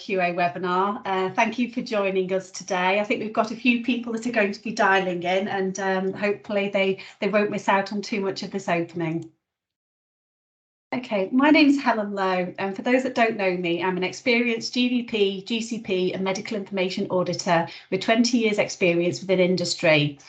QA webinar. Thank you for joining us today. I think we've got a few people that are going to be dialing in, and hopefully they won't miss out on too much of this opening. Okay, my name's Helen Lowe, and for those that don't know me, I'm an experienced GVP, GCP and medical information auditor with 20 years experience within industry.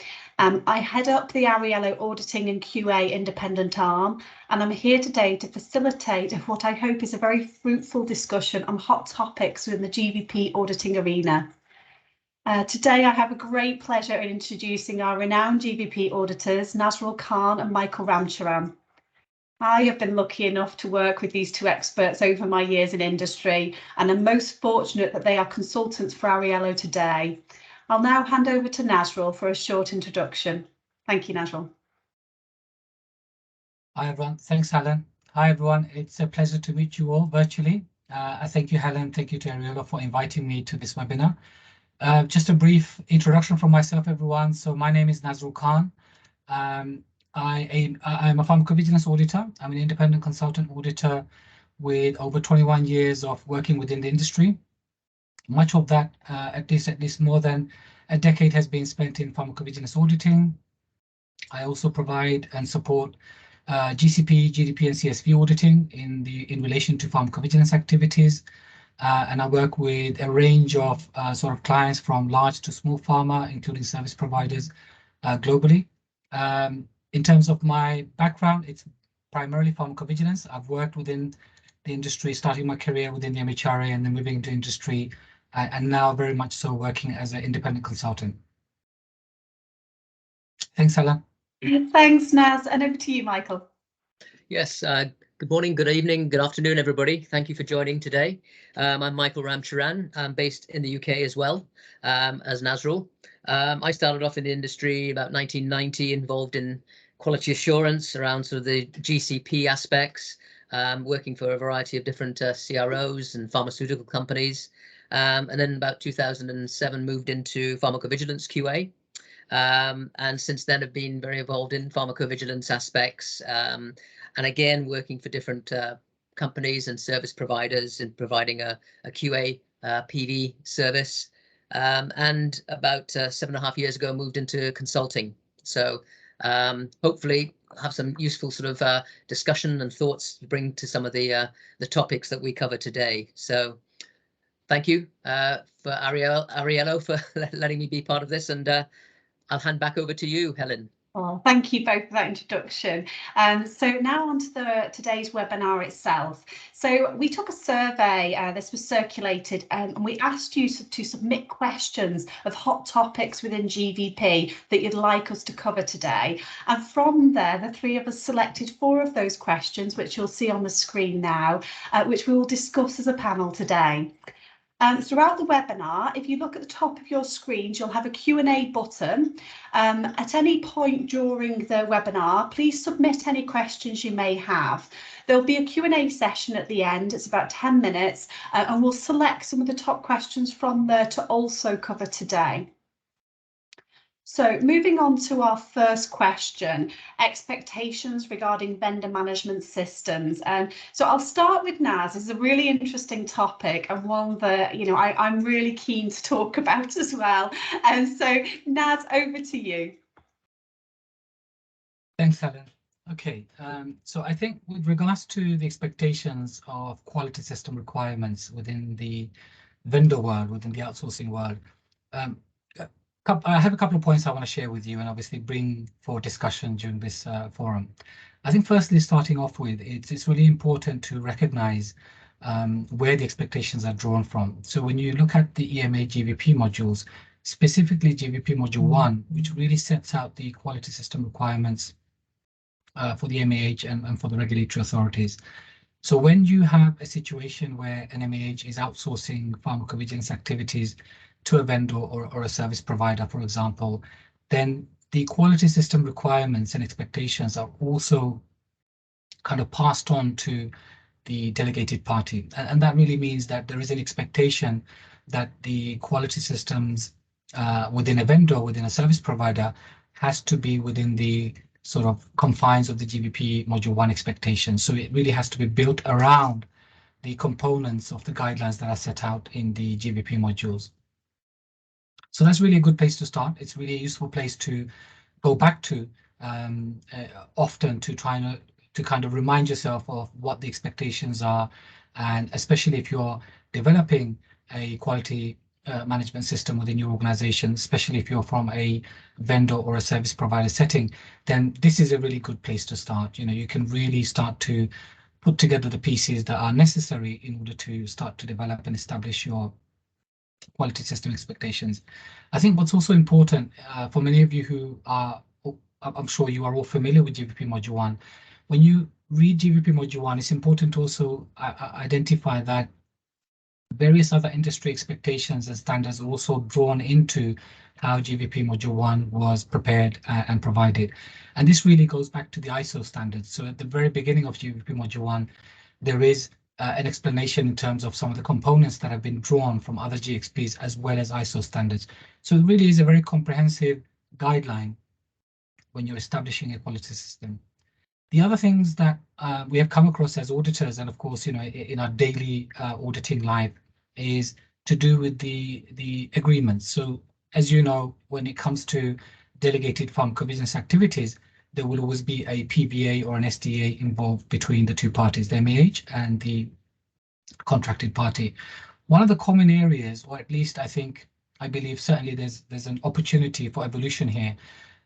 I head up the Arriello Auditing and QA independent arm, and I'm here today to facilitate what I hope is a very fruitful discussion on hot topics within the GVP auditing arena. Today I have a great pleasure in introducing our renowned GVP auditors, Nazrul and Michael Ramcharan. I have been lucky enough to work with these two experts over my years in industry, and I'm most fortunate that they are consultants for Arriello today. I'll now hand over to Nazrul for a short introduction. Thank you, Nazrul. Hi, everyone. Thanks, Helen. Hi, everyone. It's a pleasure to meet you all virtually. I thank you, Helen. Thank you to Arriello for inviting me to this webinar. Just a brief introduction from myself, everyone. So my name is Nazrul Khan. I'm a pharmacovigilance auditor. I'm an independent consultant auditor with over 21 years of working within the industry. Much of that, at least more than a decade, has been spent in pharmacovigilance auditing. I also provide and support GCP, GDP, and CSV auditing in relation to pharmacovigilance activities, and I work with a range of sort of clients from large to small pharma, including service providers globally. In terms of my background, it's primarily pharmacovigilance. I've worked within the industry, starting my career within the MHRA and then moving into industry, and now very much so working as an independent consultant. Thanks, Helen. Thanks, Naz, and over to you, Michael. Yes, good morning, good evening, good afternoon, everybody. Thank you for joining today. I'm Michael Ramcharan. I'm based in the UK as well, as Nazrul. I started off in the industry about 1990, involved in quality assurance around sort of the GCP aspects, working for a variety of different CROs and pharmaceutical companies. And then about 2007 moved into pharmacovigilance QA. And since then have been very involved in pharmacovigilance aspects, and again working for different companies and service providers in providing a QA PV service. And about 7.5 years ago moved into consulting. So hopefully have some useful sort of discussion and thoughts to bring to some of the topics that we cover today. So thank you for Arriello for letting me be part of this, and I'll hand back over to you, Helen. Well, thank you both for that introduction. So now on to today's webinar itself. So we took a survey, this was circulated, and we asked you to submit questions of hot topics within GVP that you'd like us to cover today. And from there, the three of us selected 4 of those questions, which you'll see on the screen now, which we will discuss as a panel today. Throughout the webinar, if you look at the top of your screens, you'll have a Q&A button. At any point during the webinar, please submit any questions you may have. There'll be a Q&A session at the end. It's about 10 minutes, and we'll select some of the top questions from there to also cover today. So moving on to our first question, expectations regarding vendor management systems. So I'll start with Naz. It's a really interesting topic and one that, you know, I'm really keen to talk about as well. And so Naz, over to you. Thanks, Helen. Okay, so I think with regards to the expectations of quality system requirements within the vendor world, within the outsourcing world, I have a couple of points I want to share with you and obviously bring for discussion during this forum. I think firstly, starting off with, it's really important to recognize where the expectations are drawn from. So when you look at the EMA GVP modules, specifically GVP Module 1, which really sets out the quality system requirements for the MAH and for the regulatory authorities. So when you have a situation where an MAH is outsourcing pharmacovigilance activities to a vendor or a service provider, for example, then the quality system requirements and expectations are also kind of passed on to the delegated party. And that really means that there is an expectation that the quality systems within a vendor, within a service provider, has to be within the sort of confines of the GVP Module 1 expectations. So it really has to be built around the components of the guidelines that are set out in the GBP modules. So that's really a good place to start. It's really a useful place to go back to often to try to kind of remind yourself of what the expectations are, and especially if you're developing a quality management system within your organization, especially if you're from a vendor or a service provider setting, then this is a really good place to start. You know, you can really start to put together the pieces that are necessary in order to start to develop and establish your quality system expectations. I think what's also important for many of you who are, I'm sure you are all familiar with GBP Module 1. When you read GBP Module 1, it's important to also identify that various other industry expectations and standards are also drawn into how GBP Module 1 was prepared and provided. And this really goes back to the ISO standards. So at the very beginning of GBP Module 1, there is an explanation in terms of some of the components that have been drawn from other GXPs as well as ISO standards. So it really is a very comprehensive guideline when you're establishing a quality system. The other things that we have come across as auditors, and of course, you know, in our daily auditing life, is to do with the agreements. So as you know, when it comes to delegated pharmacovigilance activities, there will always be a PVA or an SDA involved between the two parties, the MAH and the contracted party. One of the common areas, or at least I believe certainly there's an opportunity for evolution here.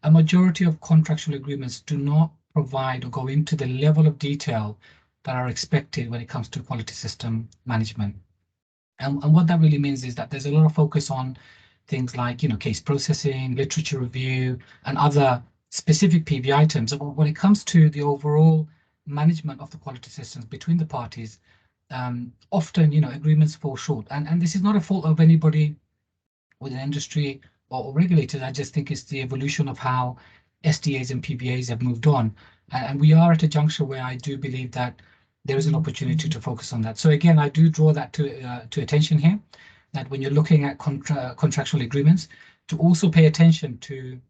A majority of contractual agreements do not provide or go into the level of detail that are expected when it comes to quality system management. And what that really means is that there's a lot of focus on things like, you know, case processing, literature review, and other specific PV items. But when it comes to the overall management of the quality systems between the parties, often, you know, agreements fall short. And this is not a fault of anybody within industry or regulators. I just think it's the evolution of how SDAs and PVAs have moved on. And we are at a juncture where I do believe that there is an opportunity to focus on that. So again, I do draw that to attention here, that when you're looking at contractual agreements, to also pay attention to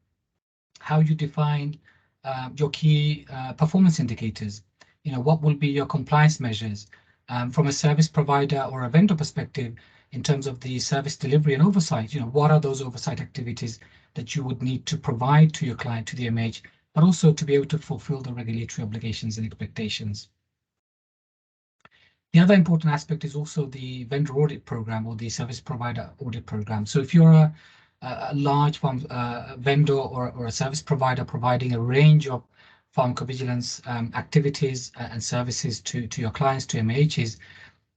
how you define your key performance indicators. You know, what will be your compliance measures from a service provider or a vendor perspective in terms of the service delivery and oversight. You know, what are those oversight activities that you would need to provide to your client, to the MH, but also to be able to fulfill the regulatory obligations and expectations. The other important aspect is also the vendor audit program or the service provider audit program. So if you're a large vendor or a service provider providing a range of pharmacovigilance activities and services to your clients, to MAHs,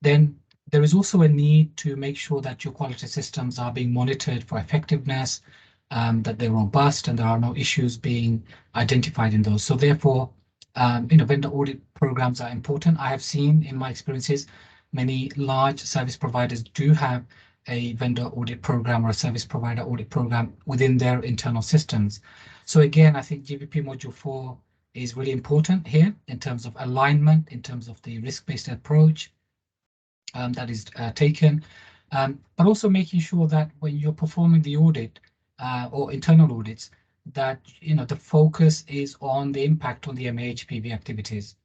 then there is also a need to make sure that your quality systems are being monitored for effectiveness, that they're robust and there are no issues being identified in those. So therefore, you know, vendor audit programs are important. I have seen in my experiences, many large service providers do have a vendor audit program or a service provider audit program within their internal systems. So again, I think GBP Module 4 is really important here in terms of alignment, in terms of the risk-based approach that is taken, but also making sure that when you're performing the audit or internal audits, that, you know, the focus is on the impact on the MAH-PV activities.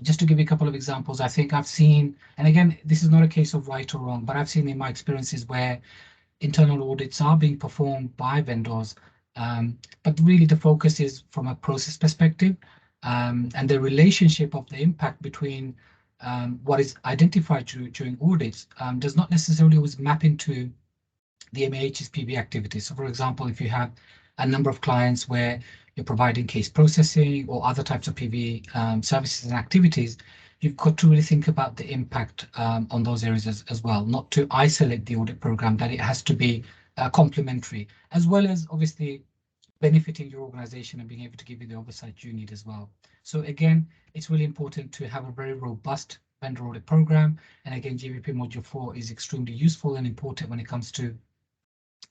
Just to give you a couple of examples, I think I've seen, and again, this is not a case of right or wrong, but I've seen in my experiences where internal audits are being performed by vendors, but really the focus is from a process perspective, and the relationship of the impact between what is identified during audits does not necessarily always map into the MAH's PV activities. So for example, if you have a number of clients where you're providing case processing or other types of PV services and activities, you've got to really think about the impact on those areas as well, not to isolate the audit program, that it has to be complementary, as well as obviously benefiting your organization and being able to give you the oversight you need as well. So again, it's really important to have a very robust vendor audit program. And again, GBP Module 4 is extremely useful and important when it comes to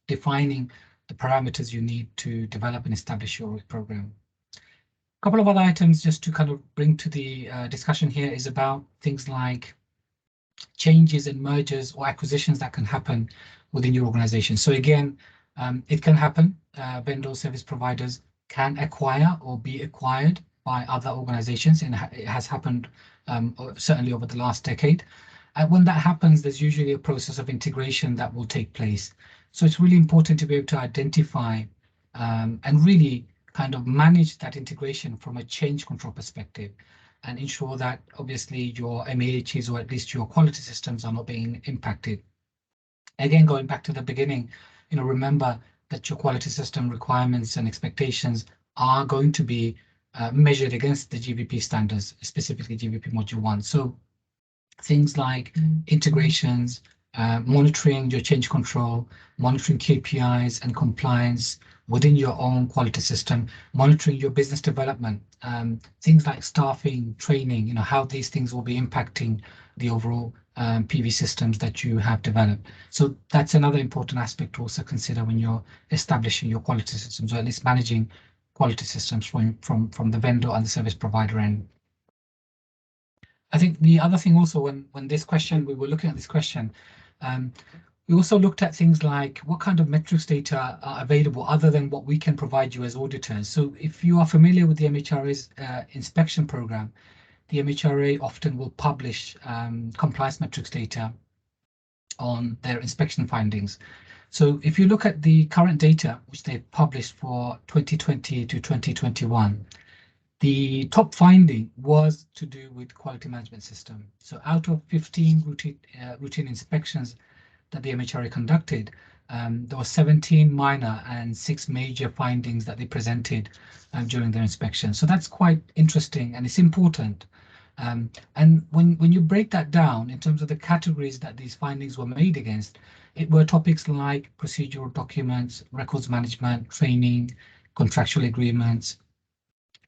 defining the parameters you need to develop and establish your program. A couple of other items just to kind of bring to the discussion here is about things like changes and mergers or acquisitions that can happen within your organization. So again, it can happen. Vendor service providers can acquire or be acquired by other organizations, and it has happened certainly over the last decade. And when that happens, there's usually a process of integration that will take place. So it's really important to be able to identify and really kind of manage that integration from a change control perspective, and ensure that obviously your MAHs, or at least your quality systems, are not being impacted. Again, going back to the beginning, remember that your quality system requirements and expectations are going to be measured against the GVP standards, specifically GVP Module 1. So things like integrations, monitoring your change control, monitoring KPIs and compliance within your own quality system, monitoring your business development, things like staffing, training, how these things will be impacting the overall PV systems that you have developed. So that's another important aspect to also consider when you're establishing your quality systems, or at least managing quality systems from the vendor and the service provider end. I think the other thing also, when we were looking at this question, we also looked at things like what kind of metrics data are available other than what we can provide you as auditors. So if you are familiar with the MHRA's inspection program, the MHRA often will publish compliance metrics data on their inspection findings. So if you look at the current data, which they've published for 2020 to 2021, the top finding was to do with quality management system. So out of 15 routine inspections that the MHRA conducted, there were 17 minor and 6 major findings that they presented during their inspection. So that's quite interesting, and it's important. And when you break that down in terms of the categories that these findings were made against, it were topics like procedural documents, records management, training, contractual agreements.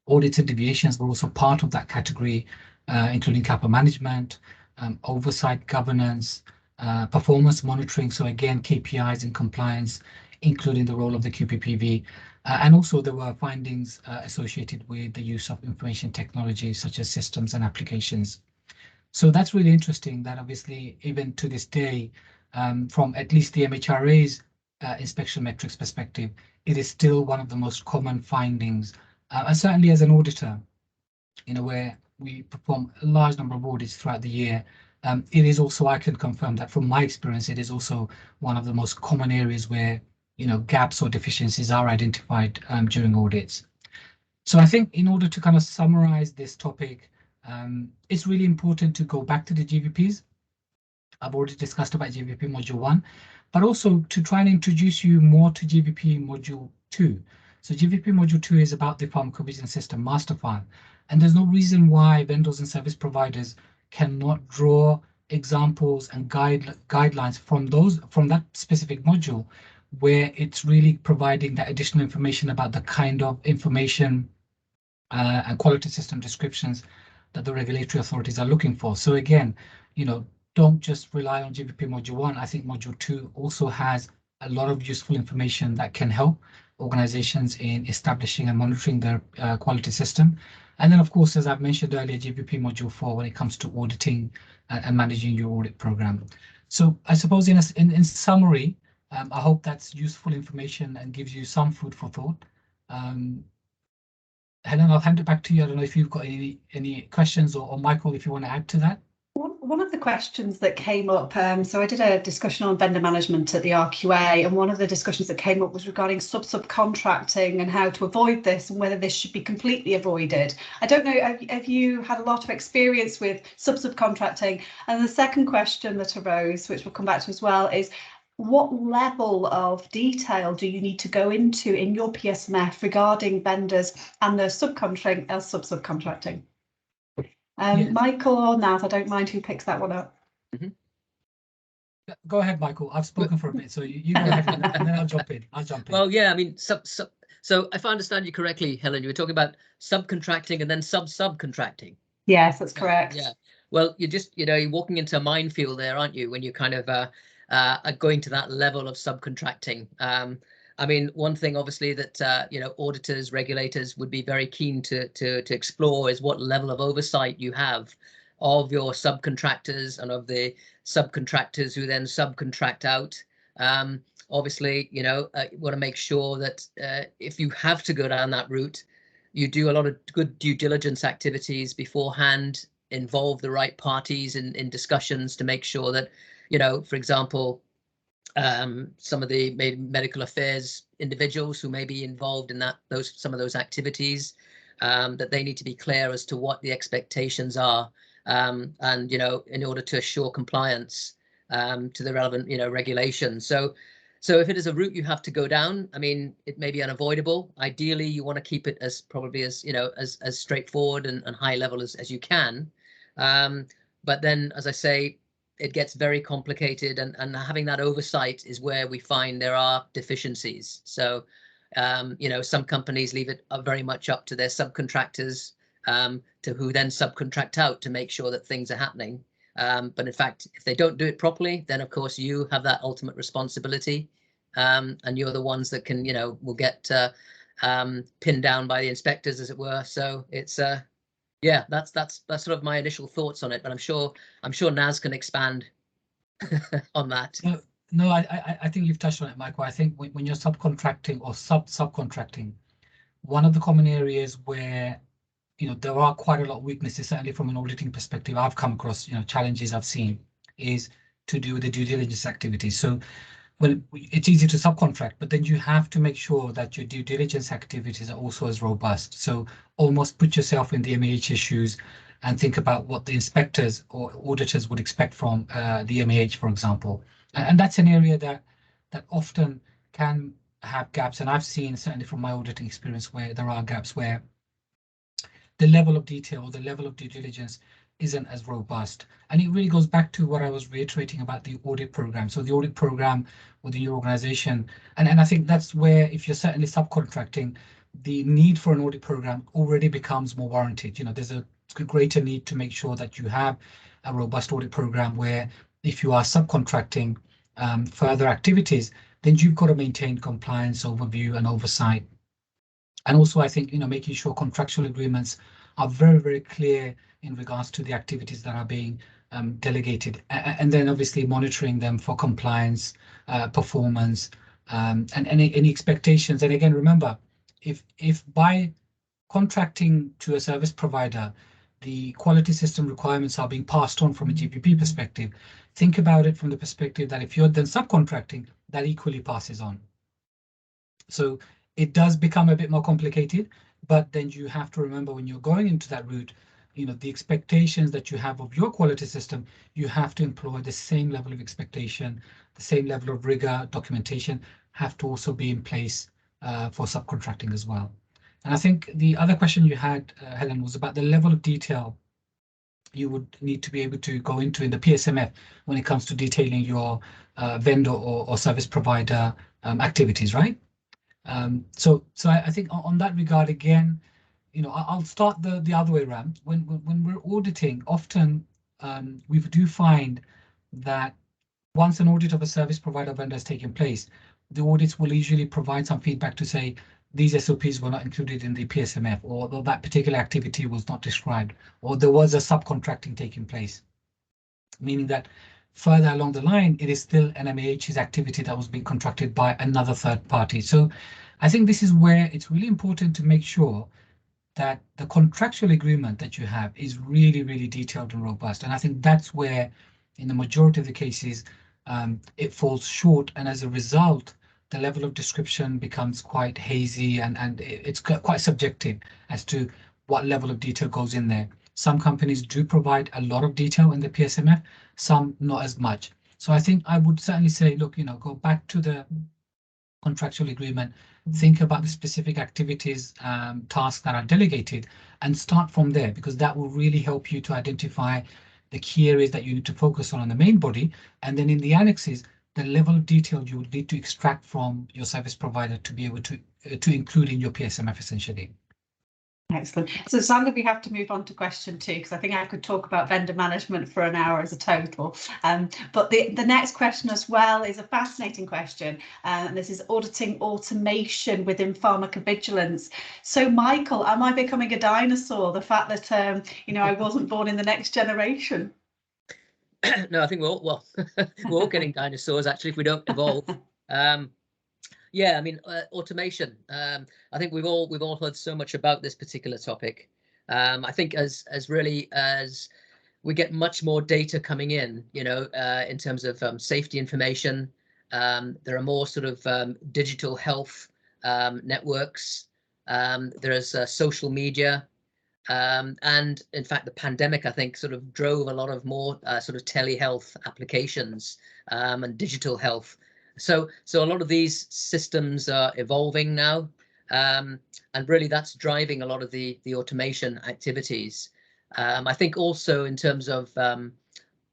Audits and deviations were also part of that category, including capital management, oversight governance, performance monitoring. So again, KPIs and compliance, including the role of the QPPV. And also there were findings associated with the use of information technology, such as systems and applications. So that's really interesting that obviously even to this day, from at least the MHRA's inspection metrics perspective, it is still one of the most common findings. And certainly as an auditor, where we perform a large number of audits throughout the year, it is also, I can confirm that from my experience, it is also one of the most common areas where gaps or deficiencies are identified during audits. So I think in order to kind of summarize this topic, it's really important to go back to the GVPs. I've already discussed about GVP Module 1, but also to try and introduce you more to GVP Module 2. So GVP Module 2 is about the Pharmacovigilance System Master File, and there's no reason why vendors and service providers cannot draw examples and guidelines from that specific module, where it's really providing that additional information about the kind of information and quality system descriptions that the regulatory authorities are looking for. So again, don't just rely on GVP Module 1. I think Module 2 also has a lot of useful information that can help organizations in establishing and monitoring their quality system. And then, of course, as I've mentioned earlier, GVP Module 4 when it comes to auditing and managing your audit program. So I suppose in summary, I hope that's useful information and gives you some food for thought. Helen, I'll hand it back to you. I don't know if you've got any questions, or Michael, if you want to add to that. One of the questions that came up, so I did a discussion on vendor management at the RQA, and one of the discussions that came up was regarding subcontracting and how to avoid this, and whether this should be completely avoided. I don't know, have you had a lot of experience with subcontracting? And the second question that arose, which we'll come back to as well, is what level of detail do you need to go into in your PSMF regarding vendors and their subcontracting? Yes. Michael or Naz, I don't mind who picks that one up. Mm-hmm. Go ahead, Michael. I've spoken for a bit, so you go ahead and then I'll jump in. Well, yeah, I mean, so if I understand you correctly, Helen, you were talking about subcontracting and then subcontracting. Yes, that's correct. Yeah. Well, you're walking into a minefield there, aren't you, when you kind of are going to that level of subcontracting. I mean, one thing obviously that auditors, regulators would be very keen to explore is what level of oversight you have of your subcontractors and of the subcontractors who then subcontract out. Obviously, you want to make sure that if you have to go down that route, you do a lot of good due diligence activities beforehand, involve the right parties in discussions to make sure that, you know, for example, some of the maybe medical affairs individuals who may be involved in some of those activities, that they need to be clear as to what the expectations are, and, you know, in order to assure compliance to the relevant, you know, regulations. So if it is a route you have to go down, I mean, it may be unavoidable. Ideally, you want to keep it as probably as, you know, as straightforward and high level as you can. But then, as I say, it gets very complicated, and having that oversight is where we find there are deficiencies. So, you know, some companies leave it very much up to their subcontractors, to who then subcontract out to make sure that things are happening. But in fact, if they don't do it properly, then of course you have that ultimate responsibility, and you're the ones that can, you know, will get pinned down by the inspectors, as it were. So it's yeah, that's sort of my initial thoughts on it, but I'm sure Naz can expand on that. No, I think you've touched on it, Michael. I think when you're subcontracting or subcontracting, one of the common areas where, you know, there are quite a lot of weaknesses, certainly from an auditing perspective, I've come across, you know, challenges I've seen, is to do with the due diligence activities. So, well, it's easy to subcontract, but then you have to make sure that your due diligence activities are also as robust. So almost put yourself in the MAH issues and think about what the inspectors or auditors would expect from the MAH, for example. And that's an area that often can have gaps. And I've seen, certainly from my auditing experience, where there are gaps where the level of detail, the level of due diligence isn't as robust. And it really goes back to what I was reiterating about the audit program. So the audit program within your organization, and I think that's where, if you're certainly subcontracting, the need for an audit program already becomes more warranted. You know, there's a greater need to make sure that you have a robust audit program where, if you are subcontracting further activities, then you've got to maintain compliance, overview, and oversight. And also, I think, you know, making sure contractual agreements are very, very clear in regards to the activities that are being delegated, and then obviously monitoring them for compliance, performance, and any expectations. And again, remember, if by contracting to a service provider, the quality system requirements are being passed on from a GPP perspective, think about it from the perspective that if you're then subcontracting, that equally passes on. So it does become a bit more complicated, but then you have to remember, when you're going into that route, you know, the expectations that you have of your quality system, you have to employ the same level of expectation, the same level of rigor, documentation have to also be in place for subcontracting as well. And I think the other question you had, Helen, was about the level of detail you would need to be able to go into in the PSMF when it comes to detailing your vendor or service provider activities, right? So I think on that regard, again, you know, I'll start the other way around. When we're auditing, often we do find that once an audit of a service provider vendor has taken place, the audits will usually provide some feedback to say these SOPs were not included in the PSMF, or that particular activity was not described, or there was a subcontracting taking place, meaning that further along the line, it is still an MAH's activity that was being contracted by another third party. So I think this is where it's really important to make sure that the contractual agreement that you have is really, really detailed and robust. And I think that's where, in the majority of the cases, it falls short. And as a result, the level of description becomes quite hazy, and it's quite subjective as to what level of detail goes in there. Some companies do provide a lot of detail in the PSMF, some not as much. So I think I would certainly say, look, you know, go back to the contractual agreement, think about the specific activities, tasks that are delegated, and start from there, because that will really help you to identify the key areas that you need to focus on the main body. And then in the annexes, the level of detail you would need to extract from your service provider to be able to include in your PSMF, essentially. Excellent. So Sandra, we have to move on to question 2, because I think I could talk about vendor management for an hour as a total. But the next question as well is a fascinating question. And this is auditing automation within pharmacovigilance. So Michael, am I becoming a dinosaur? The fact that, you know, I wasn't born in the next generation? No, I think we're all getting dinosaurs, actually, if we don't evolve. Yeah, I mean, automation. I think we've all heard so much about this particular topic. I think as we get much more data coming in, in terms of safety information, there are more sort of digital health networks. There's social media. And in fact, the pandemic, I think, sort of drove a lot of more sort of telehealth applications and digital health. So a lot of these systems are evolving now, and really that's driving a lot of the automation activities. I think also in terms of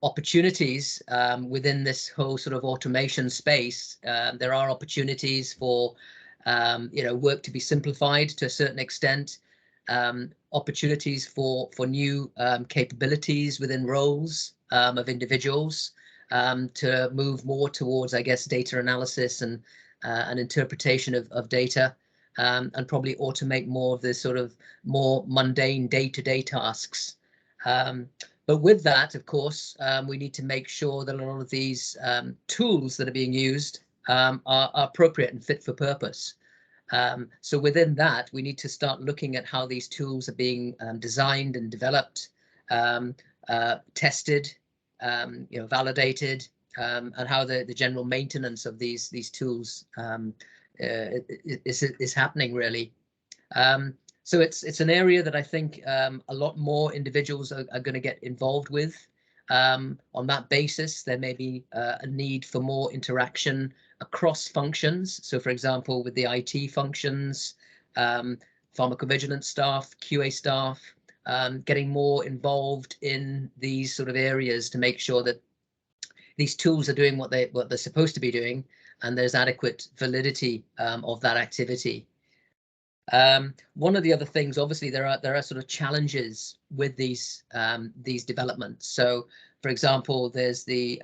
opportunities within this whole sort of automation space, there are opportunities for work to be simplified to a certain extent. Opportunities for new capabilities within roles of individuals to move more towards, I guess, data analysis and interpretation of data, and probably automate more of the sort of more mundane day-to-day tasks. But with that, of course, we need to make sure that a lot of these tools that are being used are appropriate and fit for purpose. So within that, we need to start looking at how these tools are being designed and developed, tested, validated, and how the general maintenance of these tools is happening, really. So it's an area that I think a lot more individuals are going to get involved with. On that basis, there may be a need for more interaction across functions. So, for example, with the IT functions, pharmacovigilance staff, QA staff, getting more involved in these sort of areas to make sure that these tools are doing what they're supposed to be doing, and there's adequate validity of that activity. One of the other things, obviously, there are sort of challenges with these developments. So, for example, there's the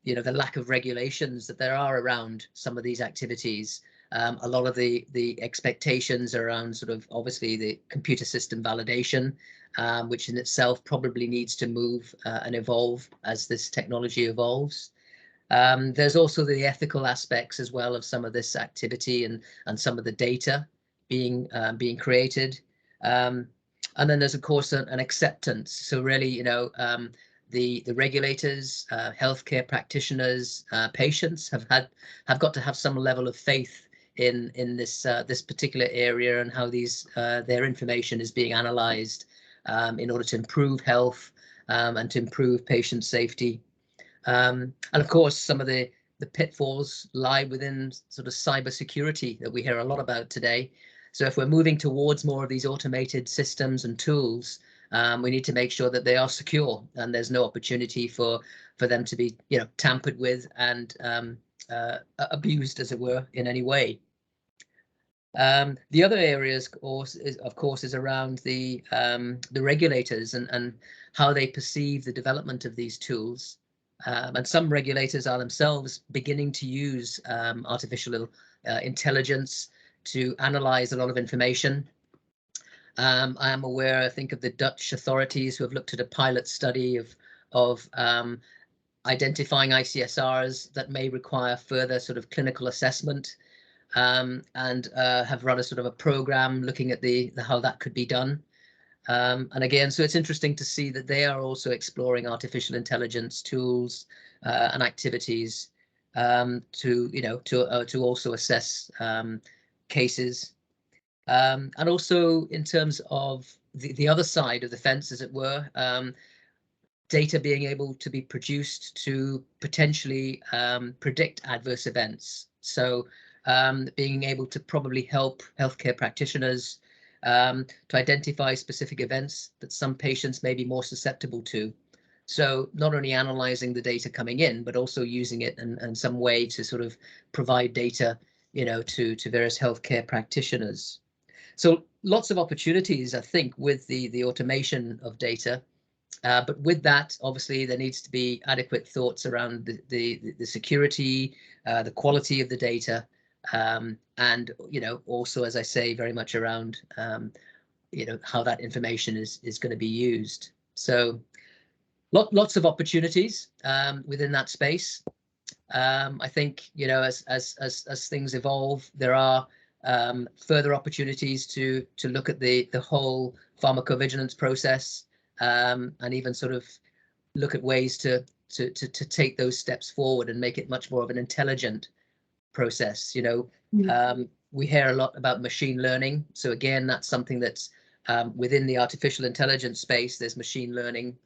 the lack of regulations that there are around some of these activities. A lot of the expectations around sort of obviously the computer system validation, which in itself probably needs to move and evolve as this technology evolves. There's also the ethical aspects as well of some of this activity and some of the data being created. And then there's, of course, an acceptance. So really, the regulators, healthcare practitioners, patients have got to have some level of faith in this particular area and how their information is being analysed in order to improve health and to improve patient safety. And of course, some of the pitfalls lie within sort of cybersecurity that we hear a lot about today. So if we're moving towards more of these automated systems and tools, we need to make sure that they are secure and there's no opportunity for them to be tampered with and abused, as it were, in any way. The other areas, of course, is around the regulators and how they perceive the development of these tools. And some regulators are themselves beginning to use artificial intelligence to analyze a lot of information. I am aware, I think, of the Dutch authorities who have looked at a pilot study of identifying ICSRs that may require further sort of clinical assessment, and have run a sort of a program looking at how that could be done. And again, so it's interesting to see that they are also exploring artificial intelligence tools and activities to also assess cases. And also in terms of the other side of the fence, as it were, data being able to be produced to potentially predict adverse events. So being able to probably help healthcare practitioners to identify specific events that some patients may be more susceptible to. So not only analysing the data coming in, but also using it in some way to sort of provide data, to various healthcare practitioners. So lots of opportunities, I think, with the automation of data. But with that, obviously, there needs to be adequate thoughts around the security, the quality of the data, and also, as I say, very much around how that information is going to be used. So lots of opportunities within that space. I think, you know, as things evolve, there are further opportunities to look at the whole pharmacovigilance process, and even sort of look at ways to take those steps forward and make it much more of an intelligent process. You know, we hear a lot about machine learning. So again, that's something that's within the artificial intelligence space. There's machine learning,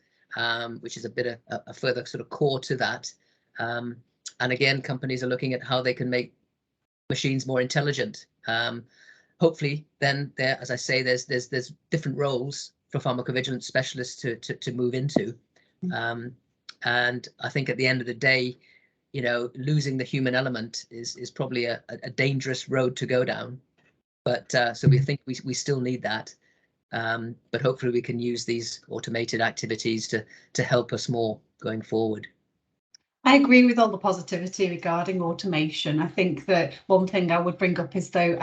which is a bit of a further sort of core to that. And again, companies are looking at how they can make machines more intelligent. Hopefully, then there, as I say, there's different roles for pharmacovigilance specialists to move into. And I think at the end of the day, you know, losing the human element is probably a dangerous road to go down. But so we think we still need that. But hopefully we can use these automated activities to help us more going forward. I agree with all the positivity regarding automation. I think that one thing I would bring up is though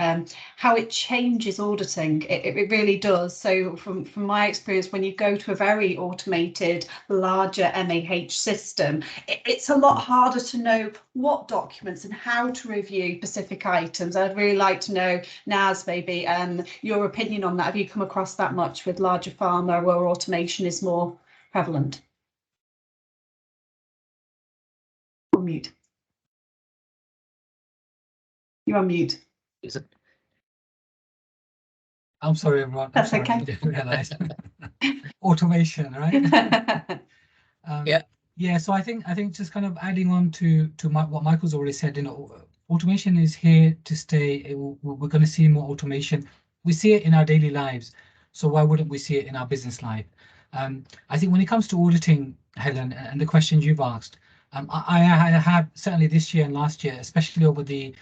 how it changes auditing. It really does. So from my experience, when you go to a very automated, larger MAH system, it's a lot harder to know what documents and how to review specific items. I'd really like to know, Naz, maybe your opinion on that. Have you come across that much with larger pharma where automation is more prevalent? On mute. You're on mute. Is it? I'm sorry, everyone. That's I'm sorry, okay. I didn't realize. Automation, right? Yeah. Yeah. So I think just kind of adding on to what Michael's already said, you know, automation is here to stay. We're going to see more automation. We see it in our daily lives. So why wouldn't we see it in our business life? I think when it comes to auditing, Helen, and the questions you've asked, I have certainly this year and last year, especially over the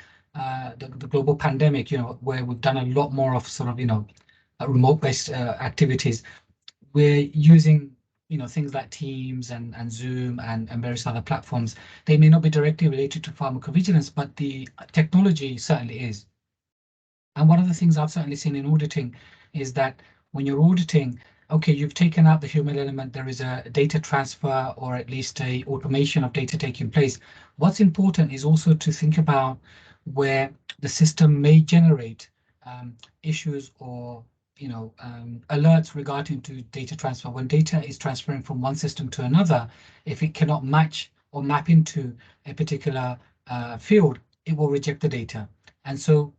global pandemic, you know, where we've done a lot more of sort of, you know, remote-based activities. We're using, you know, things like Teams and Zoom and various other platforms. They may not be directly related to pharmacovigilance, but the technology certainly is. And one of the things I've certainly seen in auditing is that when you're auditing, okay, you've taken out the human element, there is a data transfer or at least a automation of data taking place. What's important is also to think about where the system may generate issues or, you know, alerts regarding to data transfer. When data is transferring from one system to another, if it cannot match or map into a particular field, it will reject the data. And so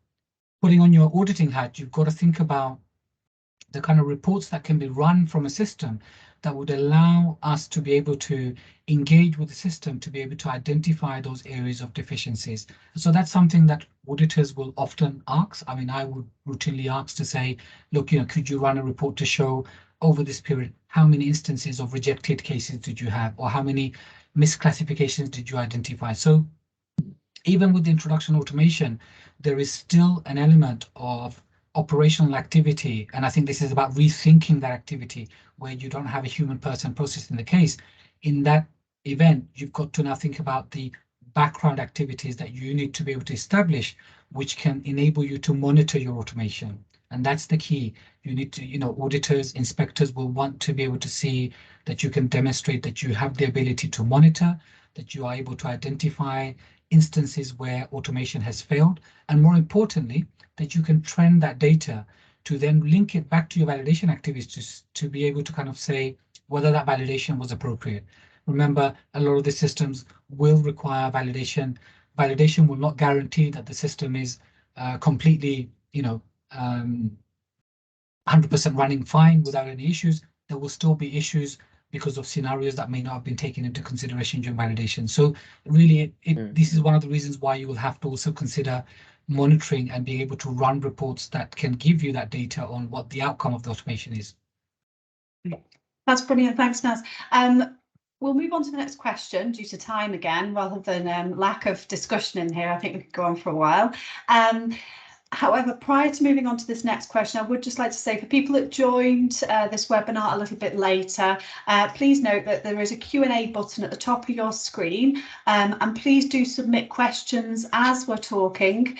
putting on your auditing hat, you've got to think about the kind of reports that can be run from a system that would allow us to be able to engage with the system to be able to identify those areas of deficiencies. So that's something that auditors will often ask. I mean, I would routinely ask to say, look, you know, could you run a report to show over this period, how many instances of rejected cases did you have, or how many misclassifications did you identify? So even with the introduction of automation, there is still an element of operational activity, and I think this is about rethinking that activity where you don't have a human person processing the case. In that event, you've got to now think about the background activities that you need to be able to establish, which can enable you to monitor your automation. And that's the key. You need to, you know, auditors, inspectors will want to be able to see that you can demonstrate that you have the ability to monitor, that you are able to identify instances where automation has failed, and more importantly, that you can trend that data to then link it back to your validation activities to be able to kind of say whether that validation was appropriate. Remember, a lot of the systems will require validation. Validation will not guarantee that the system is completely, you know, 100% running fine without any issues. There will still be issues because of scenarios that may not have been taken into consideration during validation. So really, this is one of the reasons why you will have to also consider monitoring and being able to run reports that can give you that data on what the outcome of the automation is. That's brilliant. Thanks, Naz. We'll move on to the next question due to time again, rather than lack of discussion in here. I think we could go on for a while. However, prior to moving on to this next question, I would just like to say for people that joined this webinar a little bit later, please note that there is a Q&A button at the top of your screen, and please do submit questions as we're talking,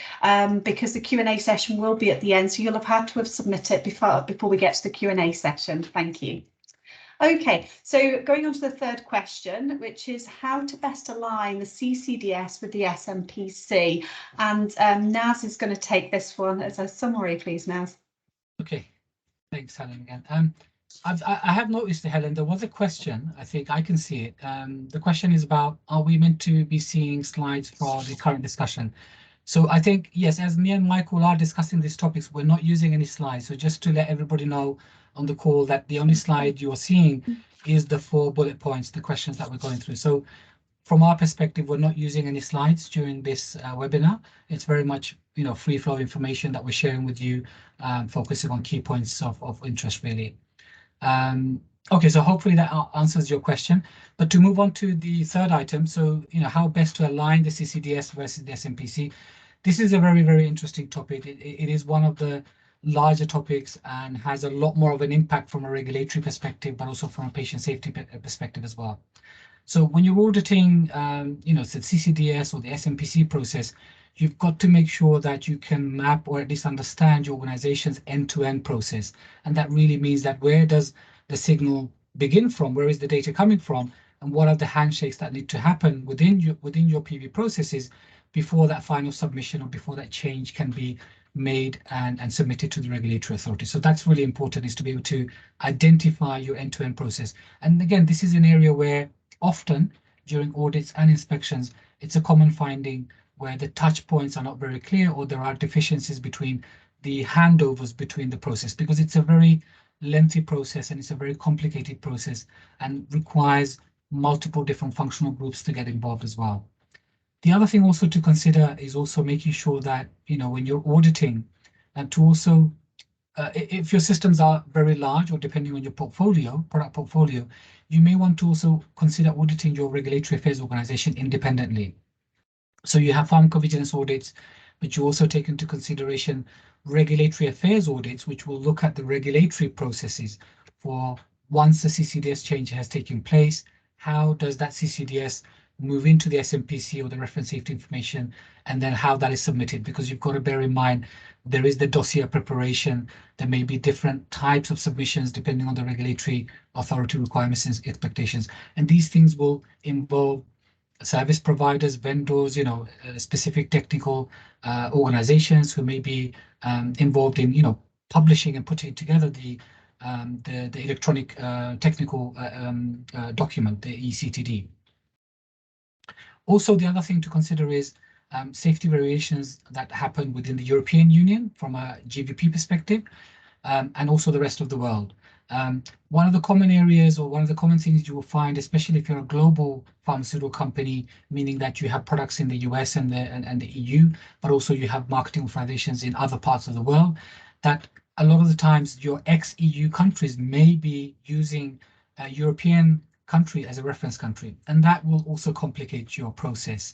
because the Q&A session will be at the end, so you'll have had to have submitted before we get to the Q&A session. Thank you. Okay, so going on to the third question, which is how to best align the CCDS with the SmPC. And Naz is going to take this one as a summary, please, Naz. Okay, thanks, Helen, again. I have noticed, Helen, there was a question, I think I can see it. The question is about, are we meant to be seeing slides for the current discussion? So I think, yes, as me and Michael are discussing these topics, we're not using any slides. So just to let everybody know on the call that the only slide you're seeing is the 4 bullet points, the questions that we're going through. So from our perspective, we're not using any slides during this webinar. It's very much, free flow information that we're sharing with you, focusing on key points of interest, really. Okay, so hopefully that answers your question. But to move on to the third item, so how best to align the CCDS versus the SmPC. This is a very, very interesting topic. It is one of the larger topics and has a lot more of an impact from a regulatory perspective, but also from a patient safety perspective as well. So when you're auditing, the CCDS or the SmPC process, you've got to make sure that you can map or at least understand your organization's end-to-end process. And that really means that where does the signal begin from? Where is the data coming from? And what are the handshakes that need to happen within your PV processes before that final submission or before that change can be made and submitted to the regulatory authority. So that's really important, is to be able to identify your end-to-end process. And again, this is an area where often during audits and inspections, it's a common finding where the touch points are not very clear, or there are deficiencies between the handovers between the process, because it's a very lengthy process and it's a very complicated process and requires multiple different functional groups to get involved as well. The other thing also to consider is also making sure that, when you're auditing, and to also, if your systems are very large or depending on your product portfolio, you may want to also consider auditing your regulatory affairs organization independently. So you have pharmacovigilance audits, but you also take into consideration regulatory affairs audits, which will look at the regulatory processes for once the CCDS change has taken place, how does that CCDS move into the SmPC or the reference safety information, and then how that is submitted, because you've got to bear in mind there is the dossier preparation. There may be different types of submissions depending on the regulatory authority requirements and expectations, and these things will involve service providers, vendors, specific technical organizations who may be involved in publishing and putting together the electronic technical document, the ECTD. Also, the other thing to consider is safety variations that happen within the European Union from a GVP perspective, and also the rest of the world. One of the common areas, or one of the common things you will find, especially if you're a global pharmaceutical company, meaning that you have products in the US and the EU, but also you have marketing authorizations in other parts of the world, that a lot of the times your ex-EU countries may be using a European country as a reference country, and that will also complicate your process,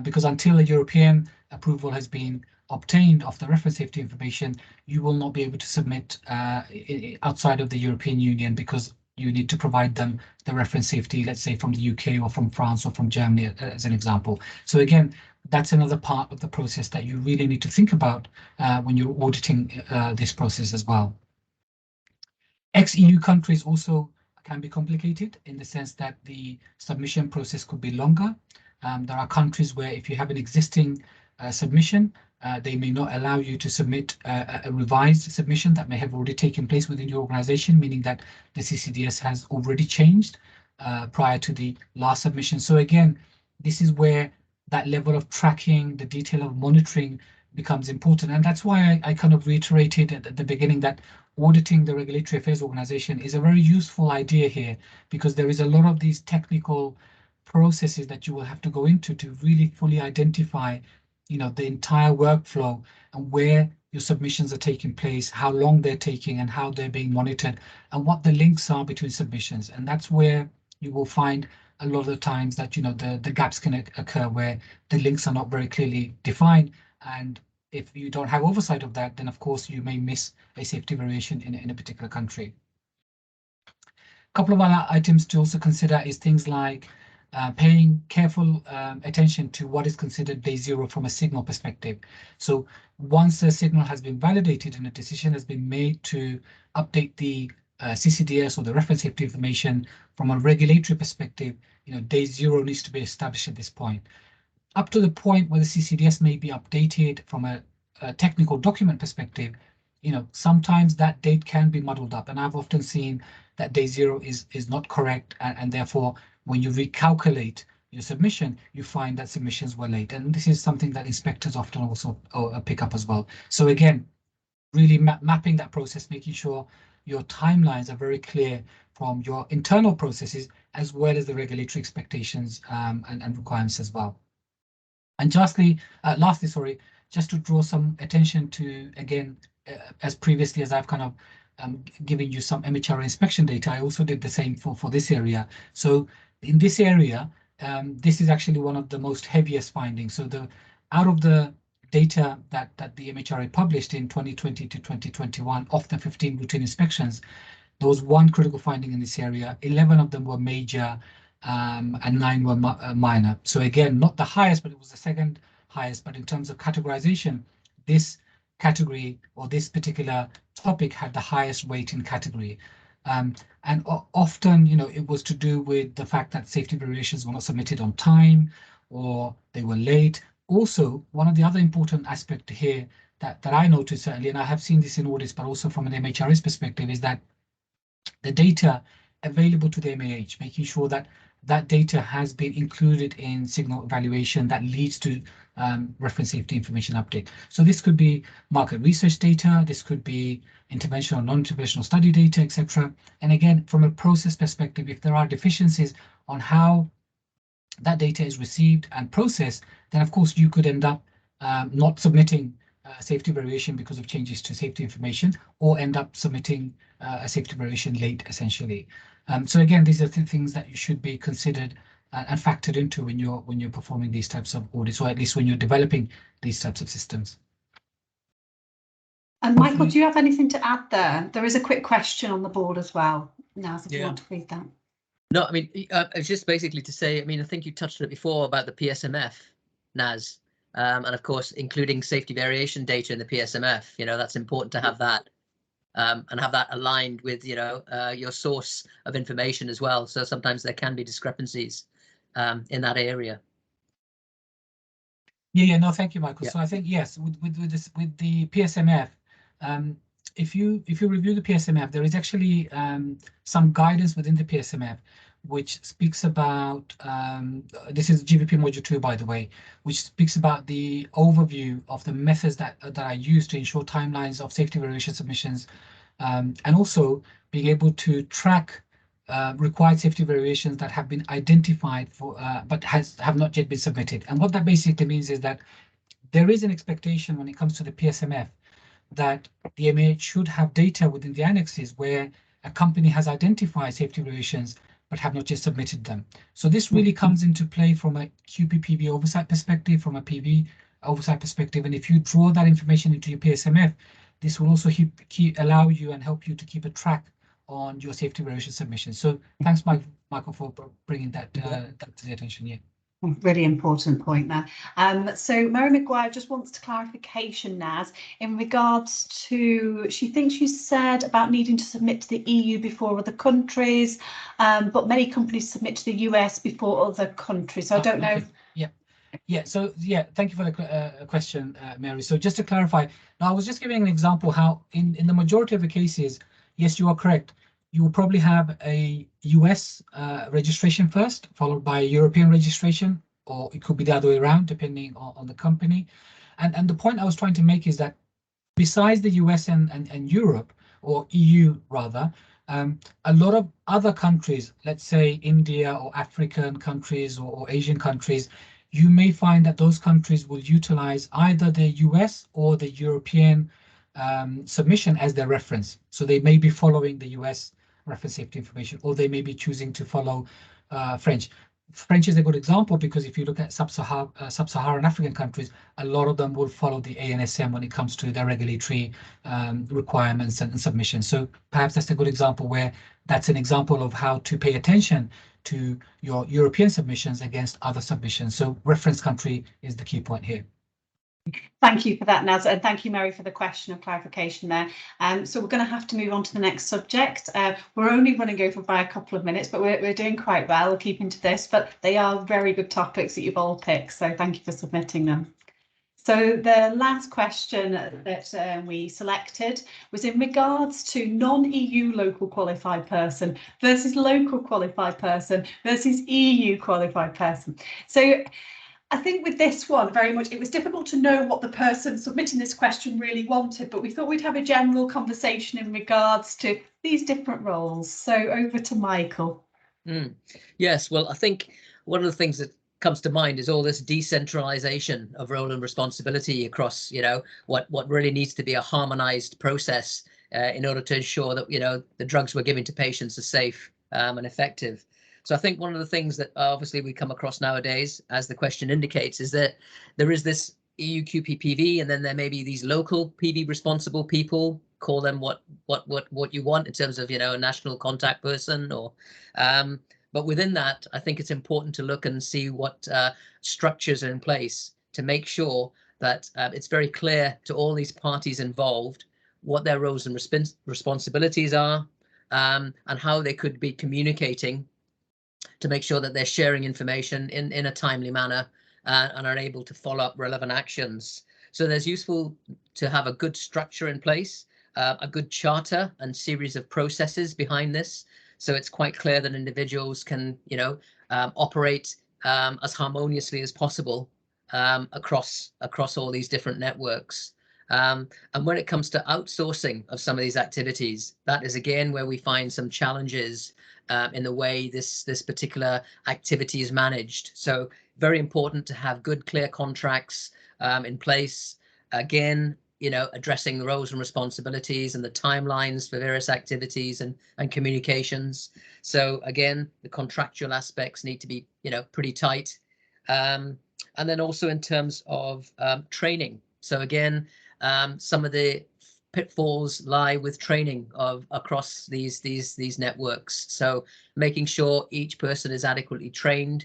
because until a European approval has been obtained of the reference safety information, you will not be able to submit outside of the European Union, because you need to provide them the reference safety, let's say from the UK or from France or from Germany, as an example. So again, that's another part of the process that you really need to think about when you're auditing this process as well. Ex-EU countries also can be complicated in the sense that the submission process could be longer. There are countries where if you have an existing submission, they may not allow you to submit a revised submission that may have already taken place within your organization, meaning that the CCDS has already changed prior to the last submission. So again, this is where that level of tracking, the detail of monitoring becomes important. And that's why I kind of reiterated at the beginning that auditing the regulatory affairs organization is a very useful idea here, because there is a lot of these technical processes that you will have to go into to really fully identify the entire workflow and where your submissions are taking place, how long they're taking and how they're being monitored, and what the links are between submissions. And that's where you will find a lot of the times that the gaps can occur, where the links are not very clearly defined. And if you don't have oversight of that, then of course you may miss a safety variation in a particular country. A couple of other items to also consider is things like paying careful attention to what is considered day zero from a signal perspective. So once a signal has been validated and a decision has been made to update the CCDS or the reference safety information from a regulatory perspective, day zero needs to be established at this point. Up to the point where the CCDS may be updated from a technical document perspective, sometimes that date can be muddled up. And I've often seen that day zero is not correct. And therefore, when you recalculate your submission, you find that submissions were late. And this is something that inspectors often also pick up as well. So again, really mapping that process, making sure your timelines are very clear from your internal processes, as well as the regulatory expectations and requirements as well. And lastly, sorry, just to draw some attention to, again, as previously as I've kind of given you some MHRA inspection data, I also did the same for this area. So in this area, this is actually one of the most heaviest findings. So out of the data that the MHRA published in 2020 to 2021 of the 15 routine inspections, there was one critical finding in this area. 11 of them were major and 9 were minor. So again, not the highest, but it was the second highest. But in terms of categorization, this category or this particular topic had the highest weight in category. And often, it was to do with the fact that safety variations were not submitted on time or they were late. Also, one of the other important aspects here that I noticed certainly, and I have seen this in audits, but also from an MHRS perspective, is that the data available to the MAH, making sure that that data has been included in signal evaluation that leads to reference safety information update. So this could be market research data, this could be interventional, non-interventional study data, etc. And again, from a process perspective, if there are deficiencies on how that data is received and processed, then of course you could end up not submitting a safety variation because of changes to safety information, or end up submitting a safety variation late, essentially. So again, these are the things that you should be considered and factored into when you're performing these types of audits, or at least when you're developing these types of systems. And Michael, do you have anything to add there? There is a quick question on the board as well. Naz, if you want to read that. No, I mean, it's just basically to say, I mean, I think you touched on it before about the PSMF, Naz, and of course, including safety variation data in the PSMF, that's important to have that. And have that aligned with, your source of information as well. So sometimes there can be discrepancies in that area. Yeah, no, thank you, Michael. Yeah. So I think yes, with the PSMF, if you review the PSMF, there is actually some guidance within the PSMF which speaks about this is GVP module 2, by the way, which speaks about the overview of the methods that are used to ensure timelines of safety variation submissions, and also being able to track required safety variations that have been identified for but have not yet been submitted. And what that basically means is that there is an expectation when it comes to the PSMF that the MAH should have data within the annexes where a company has identified safety variations but have not yet submitted them. So this really comes into play from a QPPV oversight perspective, from a PV oversight perspective. And if you draw that information into your PSMF, this will also allow you and help you to keep a track on your safety variation submission. So thanks, Michael, for bringing that to the attention here. Really important point there. So Mary McGuire just wants clarification, Naz, in regards to, she thinks you said about needing to submit to the EU before other countries, but many companies submit to the US before other countries. So I don't know. Yeah. So yeah, thank you for the question, Mary. So just to clarify, now I was just giving an example how in the majority of the cases, yes, you are correct. You will probably have a US registration first, followed by a European registration, or it could be the other way around, depending on the company. And the point I was trying to make is that besides the US and Europe, or EU rather, a lot of other countries, let's say India or African countries or Asian countries, you may find that those countries will utilize either the US or the European submission as their reference. So they may be following the US reference safety information, or they may be choosing to follow French. French is a good example because if you look at sub-Saharan African countries, a lot of them will follow the ANSM when it comes to their regulatory requirements and submissions. So perhaps that's a good example where that's an example of how to pay attention to your European submissions against other submissions. So reference country is the key point here. Thank you for that, Naz, and thank you, Mary, for the question of clarification there. So we're going to have to move on to the next subject. We're only running over by a couple of minutes, but we're doing quite well keeping to this, but they are very good topics that you've all picked, so thank you for submitting them. So the last question that we selected was in regards to non-EU local qualified person versus local qualified person versus EU qualified person. So I think with this one, very much, it was difficult to know what the person submitting this question really wanted, but we thought we'd have a general conversation in regards to these different roles. So over to Michael. Yes, well, I think one of the things that comes to mind is all this decentralization of role and responsibility across, what really needs to be a harmonized process in order to ensure that, the drugs we're giving to patients are safe and effective. So I think one of the things that obviously we come across nowadays, as the question indicates, is that there is this EU QPPV, and then there may be these local PV responsible people. Call them what you want in terms of a national contact person, or but within that, I think it's important to look and see what structures are in place to make sure that it's very clear to all these parties involved what their roles and responsibilities are, and how they could be communicating to make sure that they're sharing information in a timely manner and are able to follow up relevant actions. So there's useful to have a good structure in place, a good charter and series of processes behind this. So it's quite clear that individuals can, operate as harmoniously as possible across all these different networks. And when it comes to outsourcing of some of these activities, that is again where we find some challenges in the way this particular activity is managed. So very important to have good, clear contracts in place. Again, addressing the roles and responsibilities and the timelines for various activities and communications. So again, the contractual aspects need to be, pretty tight. And then also in terms of training. So again, some of the pitfalls lie with training across these networks. So making sure each person is adequately trained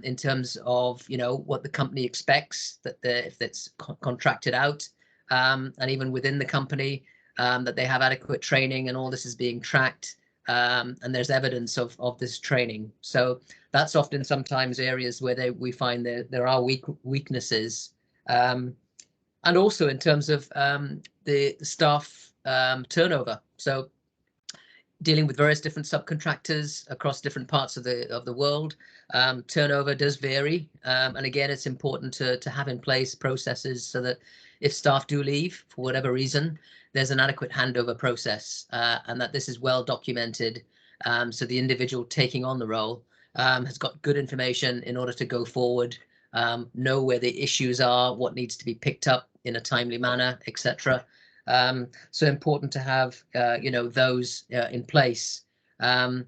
in terms of what the company expects, that if it's contracted out, and even within the company, that they have adequate training, and all this is being tracked, and there's evidence of this training. So that's often sometimes areas where we find there are weaknesses. And also in terms of the staff turnover. So dealing with various different subcontractors across different parts of the world, turnover does vary. And again, it's important to have in place processes so that if staff do leave for whatever reason, there's an adequate handover process, and that this is well documented. So the individual taking on the role has got good information in order to go forward, know where the issues are, what needs to be picked up in a timely manner, etc. So important to have those in place. And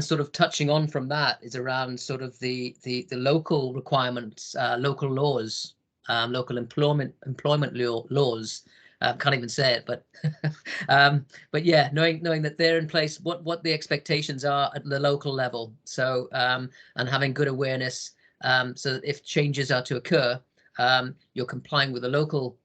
sort of touching on from that is around sort of the local requirements, local laws, local employment laws. Can't even say it, but yeah, knowing that they're in place, what the expectations are at the local level. So and having good awareness, so that if changes are to occur, you're complying with the local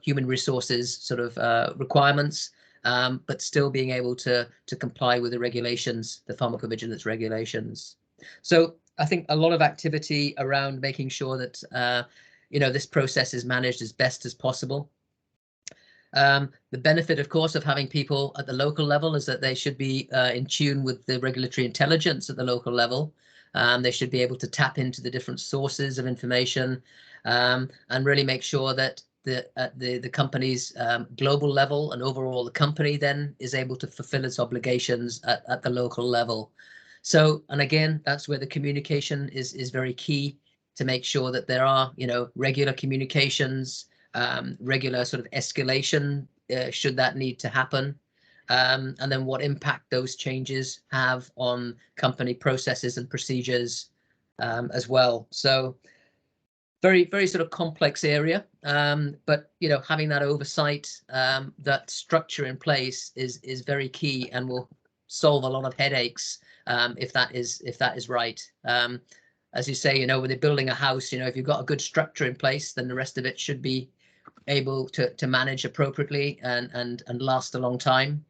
human resources sort of requirements, but still being able to comply with the regulations, the pharmacovigilance regulations. So I think a lot of activity around making sure that this process is managed as best as possible. The benefit, of course, of having people at the local level is that they should be in tune with the regulatory intelligence at the local level. They should be able to tap into the different sources of information, and really make sure that the company's global level and overall the company then is able to fulfill its obligations at the local level. So, and again, that's where the communication is very key, to make sure that there are regular communications, regular sort of escalation should that need to happen. And then what impact those changes have on company processes and procedures as well. So very, very sort of complex area, but having that oversight, that structure in place is very key, and will solve a lot of headaches if that is right. as you say, when they're building a house, if you've got a good structure in place, then the rest of it should be able to manage appropriately and last a long time.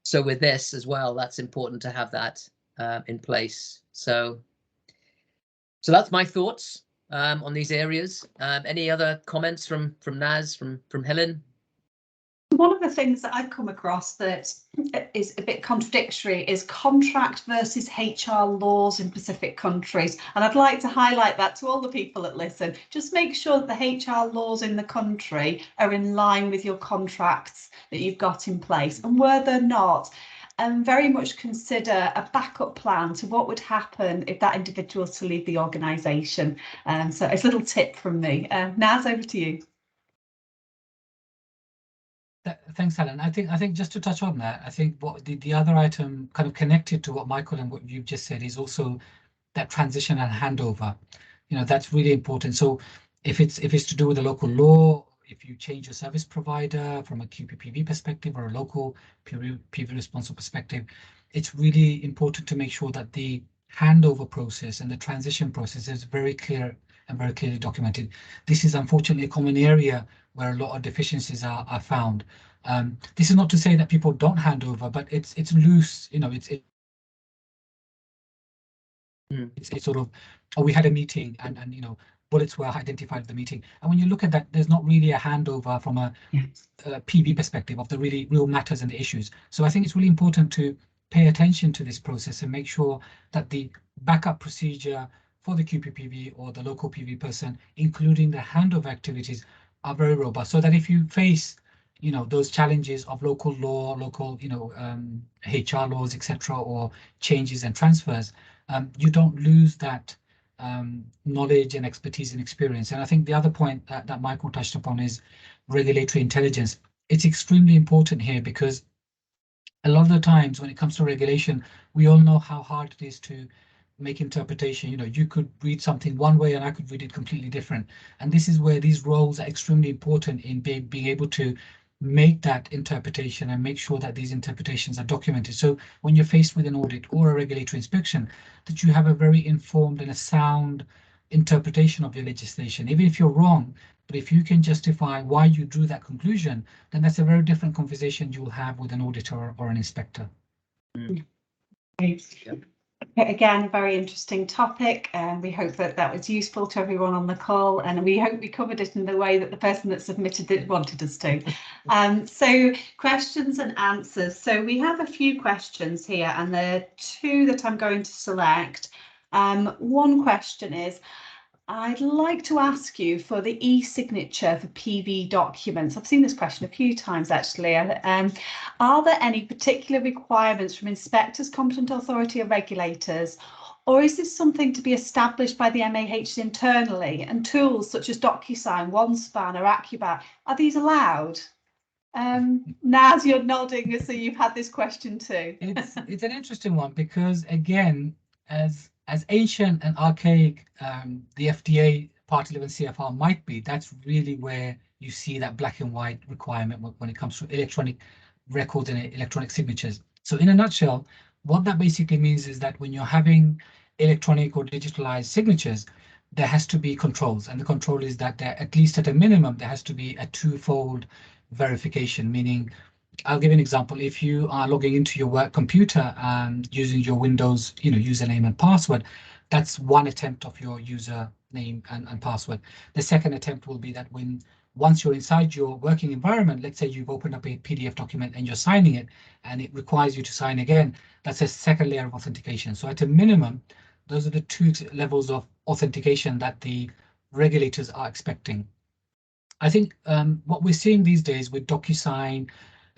So with this as well, that's important to have that in place. So that's my thoughts on these areas. Any other comments from Naz, from Helen? One of the things that I've come across that is a bit contradictory is contract versus HR laws in specific countries. And I'd like to highlight that to all the people that listen. Just make sure that the HR laws in the country are in line with your contracts that you've got in place. And where they're not, very much consider a backup plan to what would happen if that individual was to leave the organisation. So it's a little tip from me. Naz, over to you. Thanks, Helen. I think just to touch on that, I think what the other item kind of connected to what Michael and what you've just said is also that transition and handover. That's really important. So if it's to do with the local law, if you change your service provider from a QPPV perspective or a local PV responsible perspective, it's really important to make sure that the handover process and the transition process is very clear and very clearly documented. This is unfortunately a common area where a lot of deficiencies are found. This is not to say that people don't hand over, but it's loose. It's sort of, oh, we had a meeting and bullets were identified at the meeting. And when you look at that, there's not really a handover from a PV perspective of the real matters and the issues. So I think it's really important to pay attention to this process and make sure that the backup procedure for the QPPV or the local PV person, including the handover activities, are very robust, so that if you face those challenges of local law, local HR laws, etc., or changes and transfers, you don't lose that knowledge and expertise and experience. And I think the other point that Michael touched upon is regulatory intelligence. It's extremely important here because a lot of the times when it comes to regulation, we all know how hard it is to make interpretation. You could read something one way and I could read it completely different. And this is where these roles are extremely important in being able to make that interpretation and make sure that these interpretations are documented. So when you're faced with an audit or a regulatory inspection, that you have a very informed and a sound interpretation of your legislation, even if you're wrong. But if you can justify why you drew that conclusion, then that's a very different conversation you'll have with an auditor or an inspector. Thanks. Yep. Again, very interesting topic, and we hope that was useful to everyone on the call, and we hope we covered it in the way that the person that submitted it wanted us to. So questions and answers. So we have a few questions here, and there are two that I'm going to select. One question is, I'd like to ask you for the e-signature for PV documents. I've seen this question a few times actually. Are there any particular requirements from inspectors, competent authority or regulators, or is this something to be established by the MAH internally? And tools such as DocuSign, OneSpan or Accubat, are these allowed? Naz, you're nodding, so you've had this question too. It's an interesting one because, again, as ancient and archaic the FDA Part 11 CFR might be, that's really where you see that black and white requirement when it comes to electronic records and electronic signatures. So in a nutshell, what that basically means is that when you're having electronic or digitalized signatures, there has to be controls, and the control is that there, at least at a minimum, there has to be a twofold verification, meaning, I'll give you an example. If you are logging into your work computer and using your Windows, username and password, that's one attempt of your username and password. The second attempt will be that once you're inside your working environment, let's say you've opened up a PDF document and you're signing it, and it requires you to sign again, that's a second layer of authentication. So at a minimum, those are the two levels of authentication that the regulators are expecting. I think what we're seeing these days with DocuSign,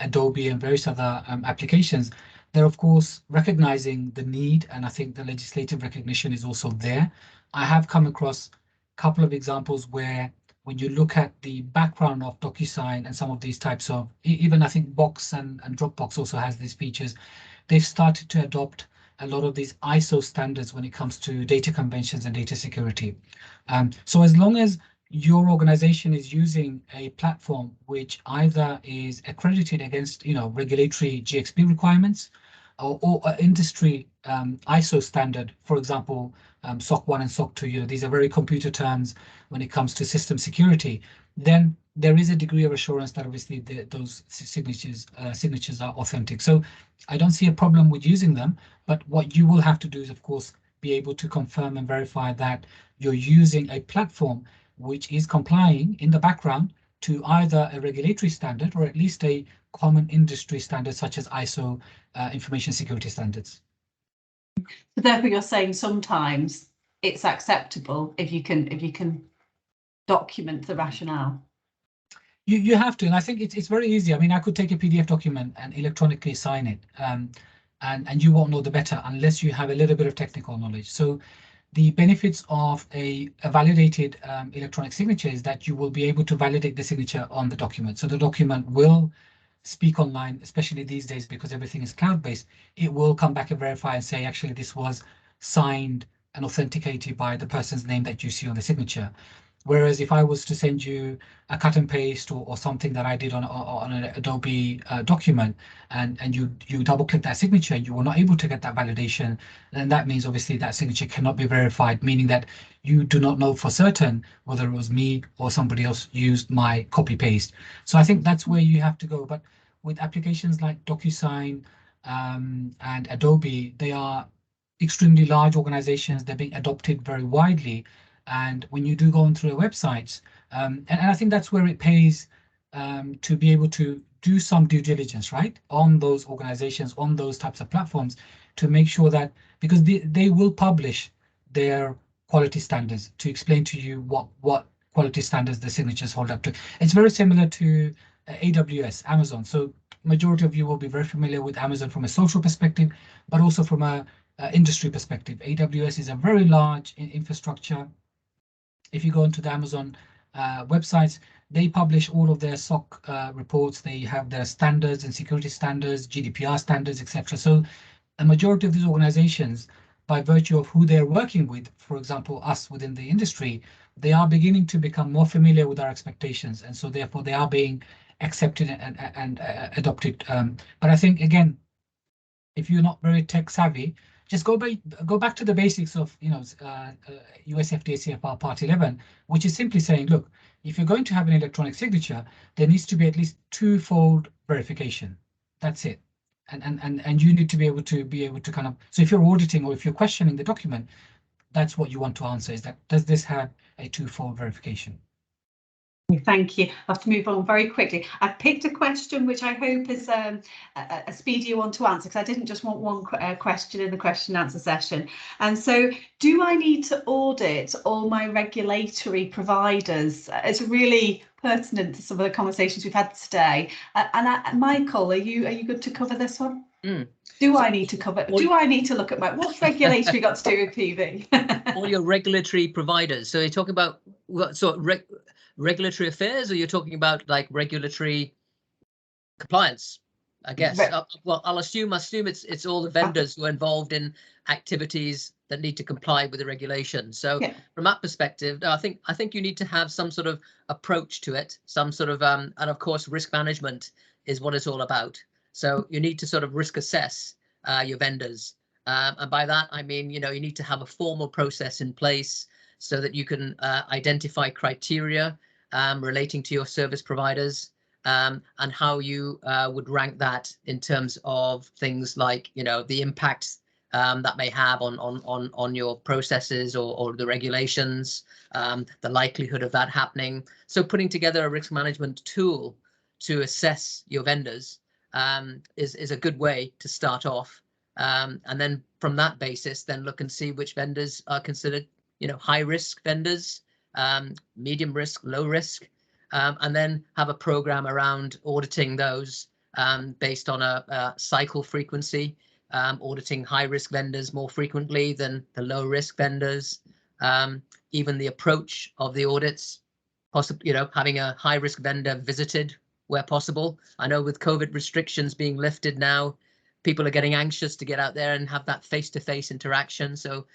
Adobe and various other applications, they're of course recognizing the need, and I think the legislative recognition is also there. I have come across a couple of examples where when you look at the background of DocuSign and some of these types of, even I think Box and Dropbox also has these features, they've started to adopt a lot of these ISO standards when it comes to data conventions and data security. So as long as your organization is using a platform which either is accredited against regulatory GxP requirements or industry ISO standard, for example, SOC 1 and SOC 2, these are very computer terms when it comes to system security, then there is a degree of assurance that obviously those signatures are authentic. So I don't see a problem with using them, but what you will have to do is, of course, be able to confirm and verify that you're using a platform which is complying in the background to either a regulatory standard or at least a common industry standard such as ISO information security standards. So therefore, you're saying sometimes it's acceptable if you can document the rationale. You have to, and I think it's very easy. I mean, I could take a PDF document and electronically sign it, and you won't know the better unless you have a little bit of technical knowledge. So the benefits of a validated electronic signature is that you will be able to validate the signature on the document. So the document will speak online, especially these days because everything is cloud-based. It will come back and verify and say, actually, this was signed and authenticated by the person's name that you see on the signature. Whereas if I was to send you a cut and paste or something that I did on an Adobe document, and you double click that signature, you were not able to get that validation, then that means obviously that signature cannot be verified, meaning that you do not know for certain whether it was me or somebody else used my copy paste. So I think that's where you have to go. But with applications like DocuSign and Adobe, they are extremely large organizations. They're being adopted very widely. And when you do go on through their websites, and I think that's where it pays to be able to do some due diligence, right, on those organizations, on those types of platforms, to make sure that, because they will publish their quality standards to explain to you what quality standards the signatures hold up to. It's very similar to AWS, Amazon. So majority of you will be very familiar with Amazon from a social perspective, but also from a industry perspective. AWS is a very large infrastructure. If you go into the Amazon websites, they publish all of their SOC reports. They have their standards and security standards, GDPR standards, etc. So a majority of these organizations, by virtue of who they're working with, for example, us within the industry, they are beginning to become more familiar with our expectations. And so therefore they are being accepted and adopted. But I think, again, if you're not very tech savvy, just go back to the basics of US FDA CFR Part 11, which is simply saying, look, if you're going to have an electronic signature, there needs to be at least twofold verification. That's it. And you need to be able to kind of, so if you're auditing or if you're questioning the document, that's what you want to answer, is that, does this have a twofold verification? Thank you. I have to move on very quickly. I've picked a question which I hope is a speedier one to answer, because I didn't just want one question in the question and answer session. And so, do I need to audit all my regulatory providers? It's really pertinent to some of the conversations we've had today. And Michael, are you good to cover this one? Do I need to cover? Do I need to look at what's regulatory got to do with PV? All your regulatory providers. So you're talking about what sort of regulatory affairs, or you're talking about like regulatory compliance, I guess. Well, I'll assume it's all the vendors who are involved in activities that need to comply with the regulation. So from that perspective, I think you need to have some sort of approach to it, some sort of and of course risk management is what it's all about. So you need to sort of risk assess your vendors, and by that I mean, you need to have a formal process in place so that you can identify criteria relating to your service providers, and how you would rank that in terms of things like, the impact that may have on your processes or the regulations, the likelihood of that happening. So putting together a risk management tool to assess your vendors is a good way to start off. And then from that basis, then look and see which vendors are considered high risk vendors, medium risk, low risk, and then have a program around auditing those based on a cycle frequency, auditing high risk vendors more frequently than the low risk vendors, even the approach of the audits, possibly, having a high risk vendor visited where possible. I know with COVID restrictions being lifted now, people are getting anxious to get out there and have that face-to-face interaction. So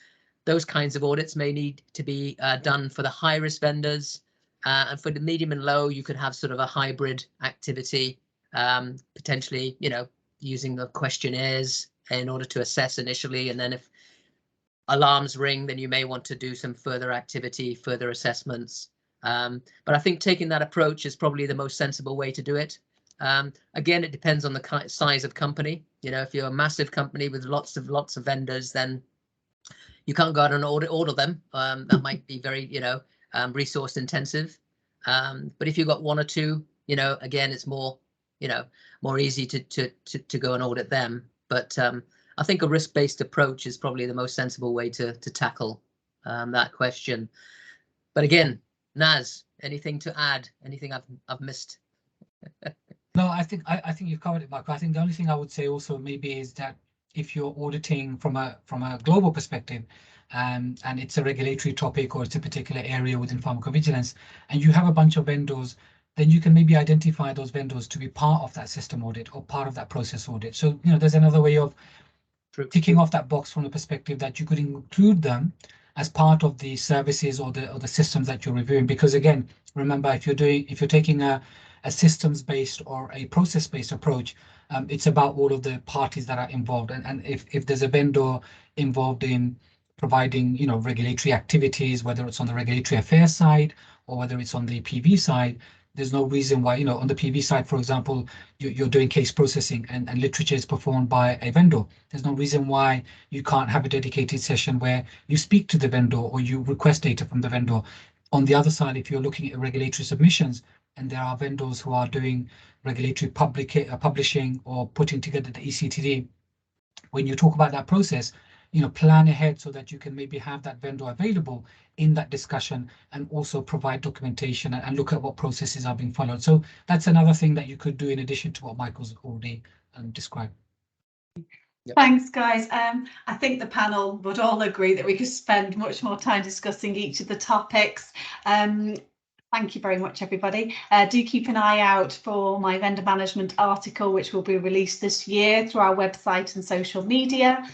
those kinds of audits may need to be done for the high-risk vendors, and for the medium and low, you could have sort of a hybrid activity, potentially, using the questionnaires in order to assess initially, and then if alarms ring, then you may want to do some further activity, further assessments. But I think taking that approach is probably the most sensible way to do it. Again, it depends on the size of company. You know, if you're a massive company with lots of vendors, then you can't go out and audit all of them. That might be very, you know, resource intensive. But if you've got one or two, you know, again, it's more, you know, more easy to go and audit them. But I think a risk-based approach is probably the most sensible way to tackle that question. But again, Naz, anything to add? Anything I've missed? No, I think you've covered it, Michael. I think the only thing I would say also maybe is that if you're auditing from a global perspective, and it's a regulatory topic or it's a particular area within pharmacovigilance, and you have a bunch of vendors, then you can maybe identify those vendors to be part of that system audit or part of that process audit. So, you know, there's another way of ticking off that box from the perspective that you could include them as part of the services or the systems that you're reviewing. Because again, remember, if you're taking a systems-based or a process-based approach, it's about all of the parties that are involved. And if there's a vendor involved in providing, you know, regulatory activities, whether it's on the regulatory affairs side or whether it's on the PV side, there's no reason why, you know, on the PV side, for example, you're doing case processing and literature is performed by a vendor. There's no reason why you can't have a dedicated session where you speak to the vendor or you request data from the vendor. On the other side, if you're looking at regulatory submissions and there are vendors who are doing regulatory publishing or putting together the ECTD, when you talk about that process, you know, plan ahead so that you can maybe have that vendor available in that discussion and also provide documentation and look at what processes are being followed. So that's another thing that you could do in addition to what Michael's already described. Yep. Thanks, guys. I think the panel would all agree that we could spend much more time discussing each of the topics. Thank you very much, everybody. Do keep an eye out for my vendor management article, which will be released this year through our website and social media.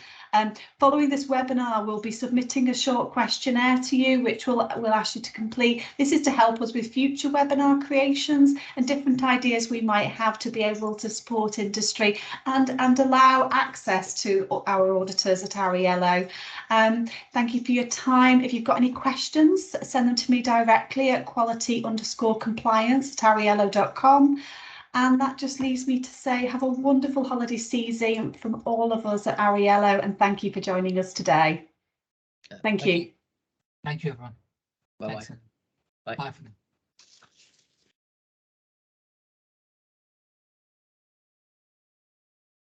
Following this webinar, we'll be submitting a short questionnaire to you, which we'll ask you to complete. This is to help us with future webinar creations and different ideas we might have to be able to support industry and allow access to our auditors at Arriello. Thank you for your time. If you've got any questions, send them to me directly at quality_compliance@arriello.com. And that just leaves me to say have a wonderful holiday season from all of us at Arriello, and thank you for joining us today. Thank you. Thank you, everyone. Bye-bye. Thanks. Bye. Bye for now.